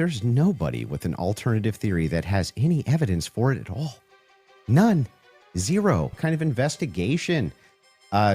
There's nobody with an alternative theory that has any evidence for it at all. None. Zero. Kind of investigation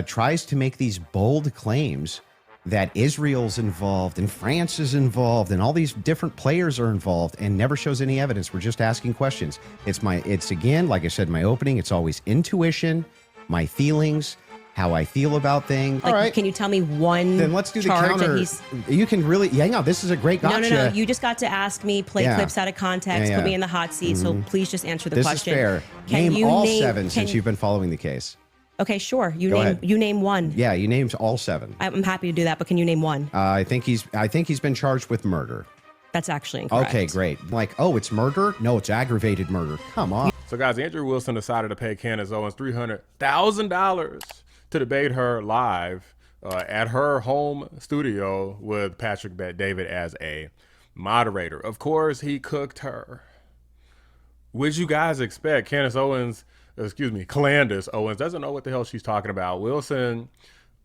tries to make these bold claims that Israel's involved and France is involved and all these different players are involved and never shows any evidence. We're just asking questions. It's again, like I said in my opening, it's always intuition, my feelings, how I feel about things. Like, all right. Can you tell me one Then let's do the charge counter. that he's... You can really, hang on, this is a great gotcha. No. You just got to ask me, play clips out of context, put me in the hot seat. So please just answer the question. This is fair. Name all 7 since you've been following the case. Okay, sure. You name one. Yeah, you named all 7. I'm happy to do that, but can you name one? I think he's been charged with murder. That's actually incorrect. Okay, great. Like, oh, it's murder? No, it's aggravated murder. Come on. So guys, Andrew Wilson decided to pay Candace Owens $300,000 to debate her live at her home studio with Patrick Bet-David as a moderator. Of course, he cooked her. What'd you guys expect? Candace Owens doesn't know what the hell she's talking about. Wilson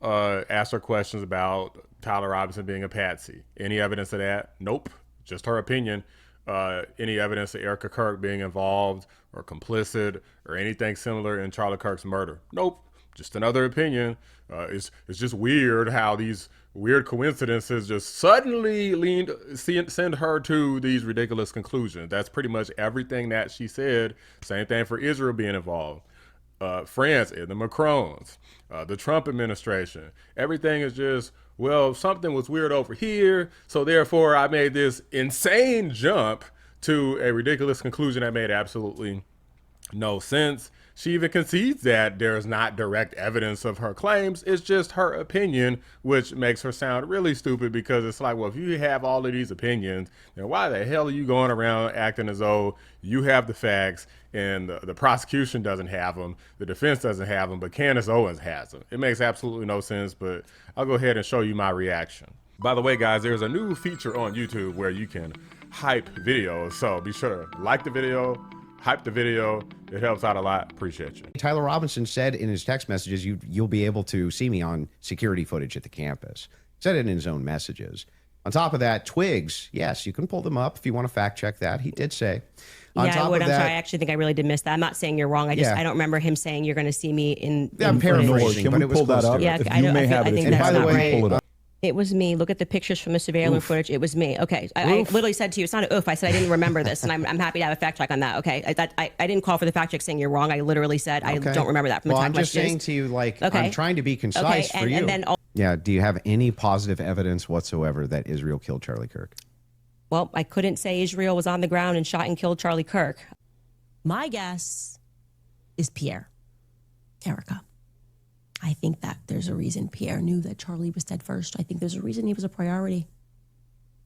asked her questions about Tyler Robinson being a patsy. Any evidence of that? Nope. Just her opinion. Any evidence of Erica Kirk being involved or complicit or anything similar in Charlie Kirk's murder? Nope. Just another opinion. It's just weird how these weird coincidences just suddenly send her to these ridiculous conclusions. That's pretty much everything that she said. Same thing for Israel being involved. France and the Macrons, the Trump administration. Everything is just, well, something was weird over here, so therefore I made this insane jump to a ridiculous conclusion that made absolutely no sense. She even concedes that there's not direct evidence of her claims. It's just her opinion, which makes her sound really stupid because it's like, well, if you have all of these opinions, then why the hell are you going around acting as though you have the facts and the prosecution doesn't have them, the defense doesn't have them, but Candace Owens has them? It makes absolutely no sense, but I'll go ahead and show you my reaction. By the way, guys, there's a new feature on YouTube where you can hype videos, so be sure to like the video, hype the video. It helps out a lot. Appreciate you. Tyler Robinson said in his text messages, you'll be able to see me on security footage at the campus. Said it in his own messages. On top of that, twigs, yes, you can pull them up if you want to fact check that. He did say. Yeah, I would. I'm sorry. I actually think I really did miss that. I'm not saying you're wrong. I don't remember him saying you're going to see me in. I'm paraphrasing, can but we it was pull that up? Yeah, if you may have it. I think that's not right. Pull it up. It was me. Look at the pictures from the surveillance footage. It was me. Okay. I literally said to you, it's not an oof. I said I didn't remember this, and I'm happy to have a fact check on that. Okay. I didn't call for the fact check saying you're wrong. I literally said I don't remember that from the I'm text just saying to you, like, I'm trying to be concise for you. And then yeah. Do you have any positive evidence whatsoever that Israel killed Charlie Kirk? Well, I couldn't say Israel was on the ground and shot and killed Charlie Kirk. My guess is Pierre. Erica. I think that there's a reason Pierre knew that Charlie was dead first. I think there's a reason he was a priority.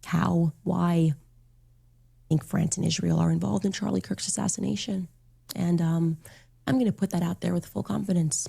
How? Why? I think France and Israel are involved in Charlie Kirk's assassination. And I'm going to put that out there with full confidence.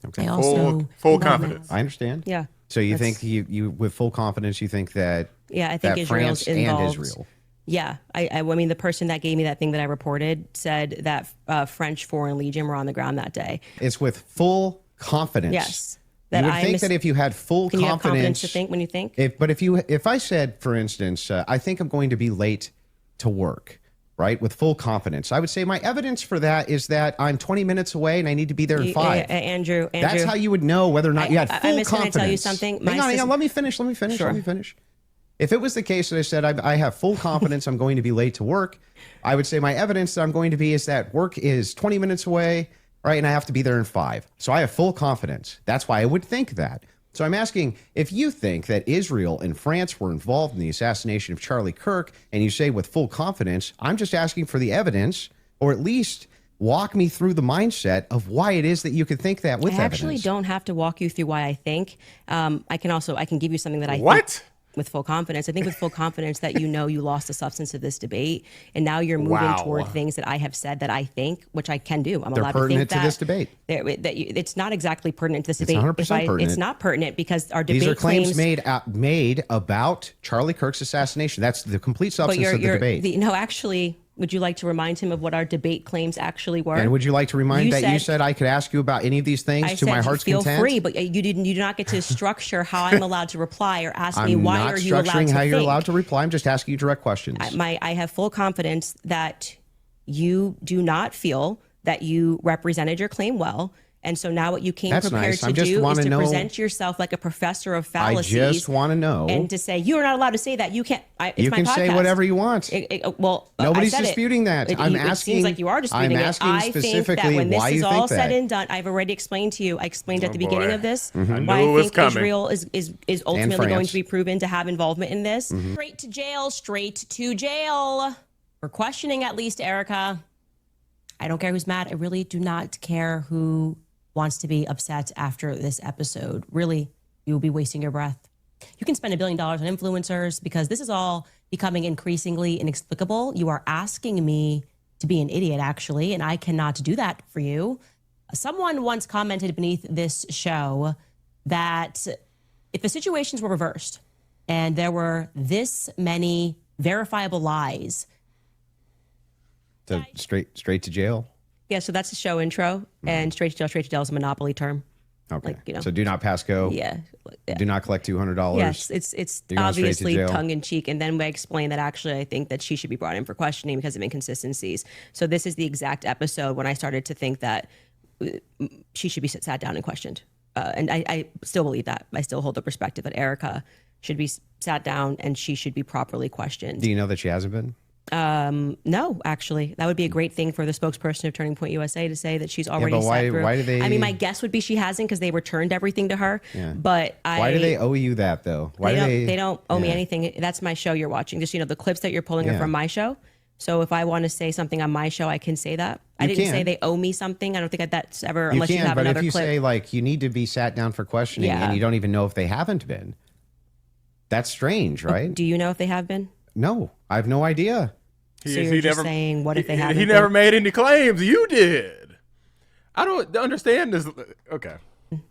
Okay. I also full confidence. I understand. Yeah. So you think you with full confidence, you think that I think Israel's France involved. and Israel. Yeah. I mean, the person that gave me that thing that I reported said that French Foreign Legion were on the ground that day. It's with full confidence. Yes. You would think that if you had full Can you have confidence confidence to think when you think? If I said, for instance, I think I'm going to be late to work, right? With full confidence, I would say my evidence for that is that I'm 20 minutes away and I need to be there in 5. Andrew. That's how you would know whether or not you had full confidence. I'm going to tell you something. Hang on, let me finish. Sure. If it was the case that I said I have full confidence I'm going to be late to work, I would say my evidence that I'm going to be is that work is 20 minutes away, right? And I have to be there in 5. So I have full confidence. That's why I would think that. So I'm asking, if you think that Israel and France were involved in the assassination of Charlie Kirk, and you say with full confidence, I'm just asking for the evidence, or at least walk me through the mindset of why it is that you could think that with evidence. I actually don't have to walk you through why I think. I can give you something that I think with full confidence. I think with full confidence that you lost the substance of this debate, and now you're moving toward things that I have said that I think, which I can do. I'm allowed to think that. They're pertinent to this debate. It's not exactly pertinent to this debate. 100% pertinent. It's not pertinent because our debate These are claims made about Charlie Kirk's assassination. That's the complete substance of the debate. No, actually, Would you like to remind him of what our debate claims actually were? And would you like to remind you said I could ask you about any of these things to my heart's content? Feel free, but you do not get to structure how I'm allowed to reply or ask me why are you allowed to I'm not structuring how you're think. allowed to reply. I'm just asking you direct questions. I have full confidence that you do not feel that you represented your claim well. And so now what you came prepared to do is to present yourself like a professor of fallacies. I just want to know. And to say, you're not allowed to say that. You can't. You can say whatever you want. Well, nobody's disputing that. I'm asking. It seems like you are disputing it. I'm asking specifically when this why is you all think said that. and done, I've already explained to you. I explained at the beginning of this I why knew it was I think coming. Israel is ultimately going to be proven to have involvement in this. Straight to jail. Straight to jail. For questioning, at least, Erica. I don't care who's mad. I really do not care who wants to be upset after this episode. Really, you will be wasting your breath. You can spend $1 billion on influencers because this is all becoming increasingly inexplicable. You are asking me to be an idiot, actually, and I cannot do that for you. Someone once commented beneath this show that if the situations were reversed and there were this many verifiable lies, So straight to jail. yeah, so that's the show intro, and straight to jail is a monopoly term. Okay. Like, So do not pass go. Yeah. Do not collect $200. Yes, it's You're going straight to obviously jail. tongue in cheek. And then we explain that actually I think that she should be brought in for questioning because of inconsistencies. So this is the exact episode when I started to think that she should be sat down and questioned. And I still believe that. I still hold the perspective that Erica should be sat down and she should be properly questioned. Do you know that she hasn't been? No, actually, that would be a great thing for the spokesperson of Turning Point USA to say that she's already but sat through. why do they? I mean, my guess would be she hasn't because they returned everything to her. Yeah. But why do they owe you that though? Why they don't owe me anything. That's my show you're watching. Just the clips that you're pulling are from my show. So if I want to say something on my show, I can say that. I didn't say they owe me something. I don't think that's ever unless you have but another if you clip. say like you need to be sat down for questioning and you don't even know if they haven't been, that's strange, right? Do you know if they have been? No, I have no idea. So you're just saying, what if they haven't? He never made any claims. You did. I don't understand this. Okay.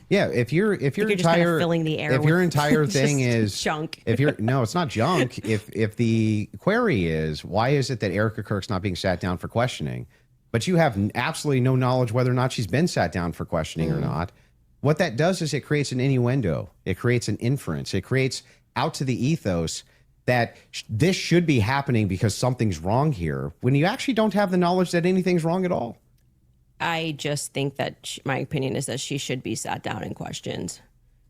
Yeah, if your entire just kind of filling the air if your with entire thing is junk. No, it's not junk. If the query is why is it that Erica Kirk's not being sat down for questioning, but you have absolutely no knowledge whether or not she's been sat down for questioning or not, what that does is it creates an innuendo. It creates an inference. It creates out to the ethos that this should be happening because something's wrong here when you actually don't have the knowledge that anything's wrong at all. I just think that my opinion is that she should be sat down and questioned.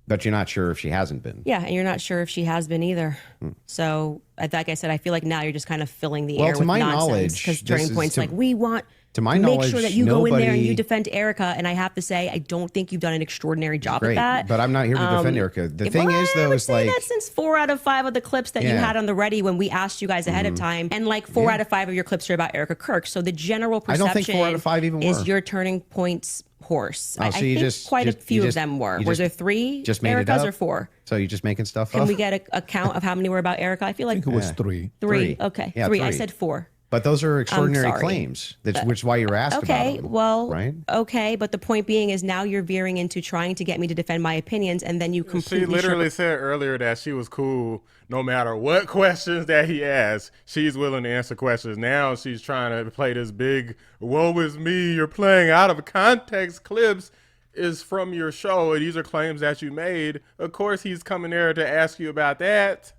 But you're not sure if she hasn't been. Yeah, and you're not sure if she has been either. So, like I said, I feel like now you're just kind of filling the air with nonsense. Because Turning Point's like, we want to make sure that you go in there and you defend Erica. And I have to say, I don't think you've done an extraordinary job at that. But I'm not here to defend Erica. The thing is, though, is like that since 4 out of 5 of the clips that you had on the ready when we asked you guys ahead of time, and like 4 out of 5 of your clips are about Erica Kirk. So the general perception I don't think 4 out of 5 even is were. your Turning Point's horse. Oh, I think quite a few of them were. Was there 3 just made Ericas it up? or 4? So you're just making stuff up? Can we get a count of how many were about Erica? I feel like it was 3. 3. Okay, Yeah, 3. 3. I said 4. But those are extraordinary sorry. claims, which is why you were asked about them, well, right? Okay, but the point being is now you're veering into trying to get me to defend my opinions, and then you completely. She literally said earlier that she was cool no matter what questions that he asked. She's willing to answer questions. Now she's trying to play this big, woe is me, you're playing out of context clips is from your show, and these are claims that you made. Of course he's coming there to ask you about that.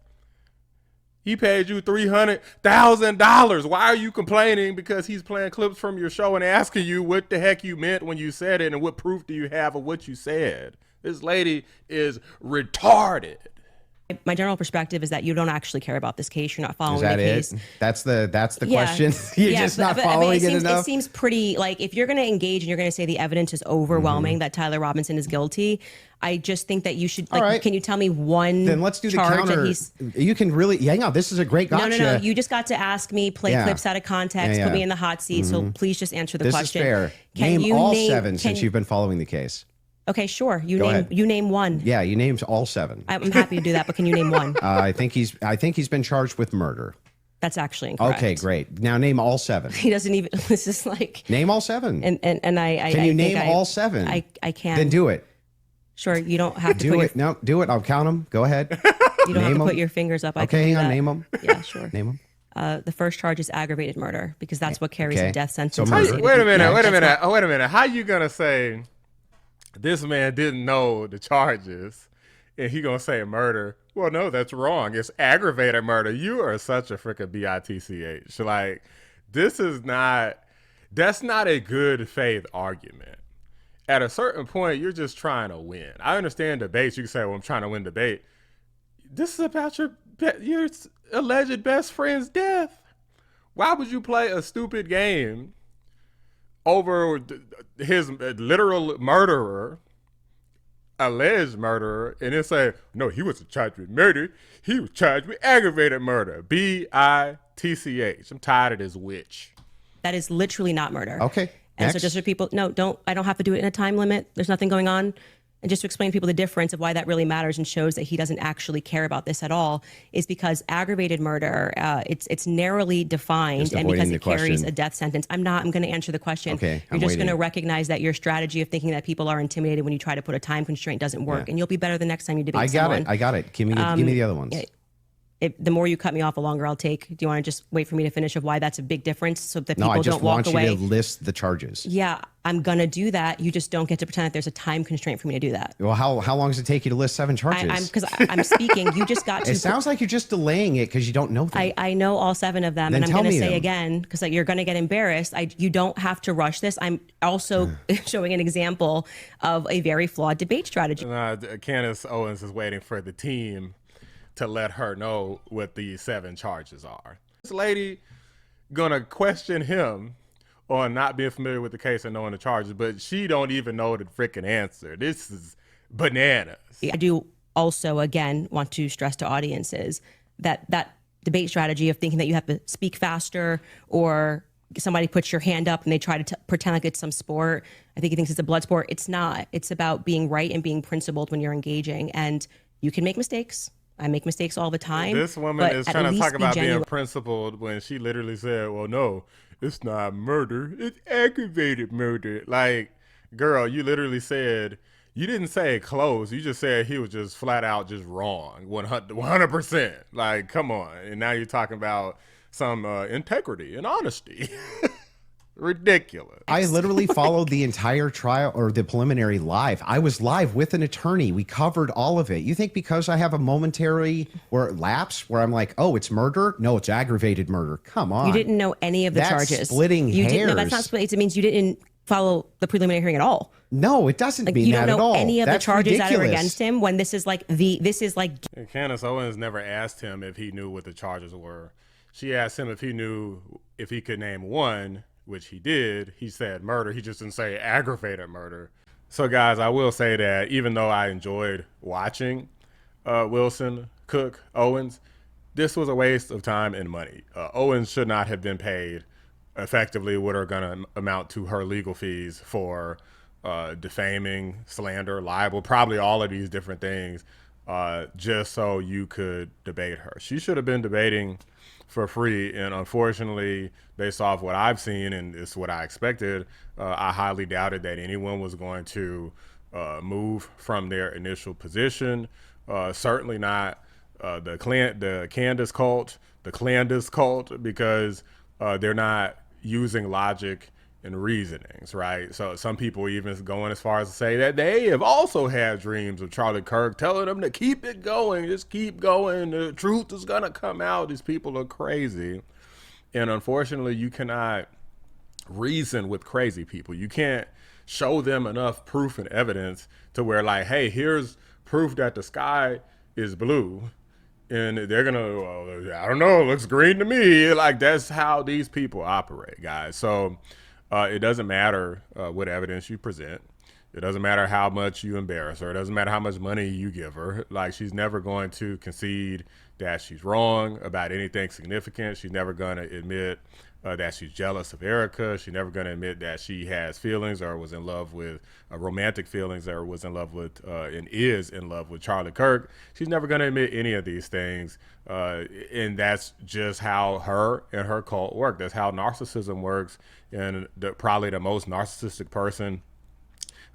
He paid you $300,000. Why are you complaining? Because he's playing clips from your show and asking you what the heck you meant when you said it and what proof do you have of what you said. This lady is retarded. My general perspective is that you don't actually care about this case. You're not following Is that the case. That's the question. You're just not following it enough. It seems pretty like if you're going to engage and you're going to say the evidence is overwhelming that Tyler Robinson is guilty. I just think that you should. Like, right. Can you tell me one? Then let's do the charge counter. That he's, you can really. Yeah, no, this is a great gotcha. No. You just got to ask me, play clips out of context, put me in the hot seat. So please just answer the This question. is fair. Can name you all 7 since you've been following the case. Okay, sure. You Go ahead. name one. Yeah, you named all 7. I'm happy to do that, but can you name one? I think he's been charged with murder. That's actually incorrect. Okay, great. Now name all 7. He doesn't even. This is like name all 7. And I can you name all 7? I can. Then do it. Sure, you don't have to do it. No, do it. I'll count them. Go ahead. You don't have to put your fingers up. Okay, hang on. Name them. Yeah, sure. Name them. The first charge is aggravated murder because that's what carries a death sentence. murder. Wait a minute. How you gonna say this man didn't know the charges and he gonna say murder? Well, no, that's wrong. It's aggravated murder. You are such a freaking bitch. Like, that's not a good faith argument. At a certain point, you're just trying to win. I understand debates. You can say, well, I'm trying to win debate. This is about your alleged best friend's death. Why would you play a stupid game over his literal murderer, alleged murderer, and then say, no, he wasn't charged with murder. He was charged with aggravated murder. BITCH. I'm tired of this witch. That is literally not murder. Okay. And so just for people, I don't have to do it in a time limit. There's nothing going on. And just to explain to people the difference of why that really matters and shows that he doesn't actually care about this at all is because aggravated murder, it's narrowly defined, and because it carries a death sentence. I'm going to answer the question. Okay, You're just going to recognize that your strategy of thinking that people are intimidated when you try to put a time constraint doesn't work, and you'll be better the next time you debate someone. I got it. Give me the other ones. The more you cut me off, the longer I'll take. Do you want to just wait for me to finish of why that's a big difference so that people don't walk away? No, I just want you to list the charges. Yeah, I'm going to do that. You just don't get to pretend that there's a time constraint for me to do that. Well, how long does it take you to list 7 charges? Because I'm speaking. You just got to. It sounds like you're just delaying it because you don't know them. I know all 7 of them, Then and I'm going to say them again, because you're going to get embarrassed. You don't have to rush this. I'm also showing an example of a very flawed debate strategy. Candace Owens is waiting for the team to let her know what these 7 charges are. This lady gonna question him on not being familiar with the case and knowing the charges, but she don't even know the freaking answer. This is bananas. I do also, again, want to stress to audiences that debate strategy of thinking that you have to speak faster or somebody puts your hand up and they try to pretend like it's some sport. I think he thinks it's a blood sport. It's not. It's about being right and being principled when you're engaging. And you can make mistakes. I make mistakes all the time. This woman is trying to talk about being principled when she literally said, well, no, it's not murder. It's aggravated murder. Like, girl, you literally said, you didn't say close. You just said he was just flat out just wrong. 100%. Like, come on. And now you're talking about some integrity and honesty. Ridiculous. I literally followed the entire trial or the preliminary live. I was live with an attorney. We covered all of it. You think because I have a momentary lapse where I'm like, oh, it's murder? No, it's aggravated murder. Come on. You didn't know any of the charges. Splitting hairs. No, that's not splitting. It means you didn't follow the preliminary hearing at all. No, it doesn't mean that at all. You don't know any of the charges ridiculous. that are against him when this is like Candace Owens never asked him if he knew what the charges were. She asked him if he could name one, which he did. He said murder. He just didn't say aggravated murder. So, guys, I will say that even though I enjoyed watching Wilson, Cook, Owens, this was a waste of time and money. Owens should not have been paid effectively what are going to amount to her legal fees for defaming, slander, libel, probably all of these different things, just so you could debate her. She should have been debating for free, and unfortunately, based off what I've seen, and it's what I expected, I highly doubted that anyone was going to move from their initial position. Certainly not the Candace cult, because they're not using logic and reasonings, right? So some people even going as far as to say that they have also had dreams of Charlie Kirk telling them to keep it going, just keep going, the truth is gonna come out. These people are crazy. And unfortunately, you cannot reason with crazy people. You can't show them enough proof and evidence to where, like, hey, here's proof that the sky is blue, and they're gonna, well, I don't know, it looks green to me. Like, that's how these people operate, guys. So it doesn't matter what evidence you present. It doesn't matter how much you embarrass her. It doesn't matter how much money you give her. Like, she's never going to concede that she's wrong about anything significant. She's never going to admit that she's jealous of Erica. She's never going to admit that she has feelings or was in love with romantic feelings, or was in love with and is in love with Charlie Kirk. She's never going to admit any of these things. And that's just how her and her cult work. That's how narcissism works. And probably the most narcissistic person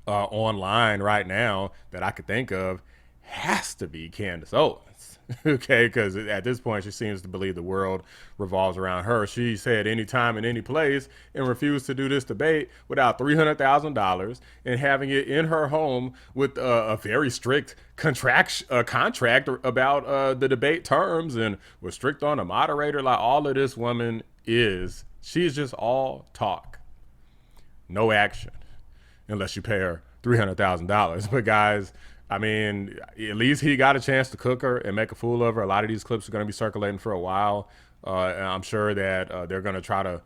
online right now that I could think of has to be Candace Owens. okay? Because at this point, she seems to believe the world revolves around her. She said anytime and any place and refused to do this debate without $300,000 and having it in her home with a very strict contract about the debate terms, and was strict on a moderator. Like, all of this woman is, she's just all talk, no action, unless you pay her $300,000. But guys, I mean, at least he got a chance to cook her and make a fool of her. A lot of these clips are going to be circulating for a while. And I'm sure that they're going to try to,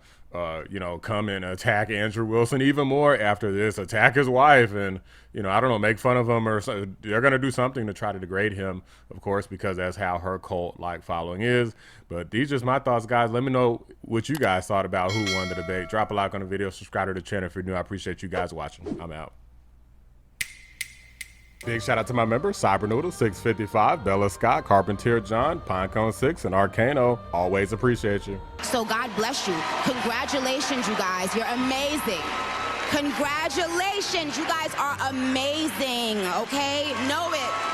come and attack Andrew Wilson even more after this, attack his wife, and, I don't know, make fun of him, or so. They're going to do something to try to degrade him, of course, because that's how her cult-like following is. But these are just my thoughts, guys. Let me know what you guys thought about who won the debate. Drop a like on the video, subscribe to the channel if you're new. I appreciate you guys watching. I'm out. Big shout out to my members, Cybernoodle 655, Bella Scott, Carpentier John, Pinecone 6, and Arcano. Always appreciate you. So God bless you. Congratulations, you guys. You're amazing. Congratulations. You guys are amazing, okay? Know it.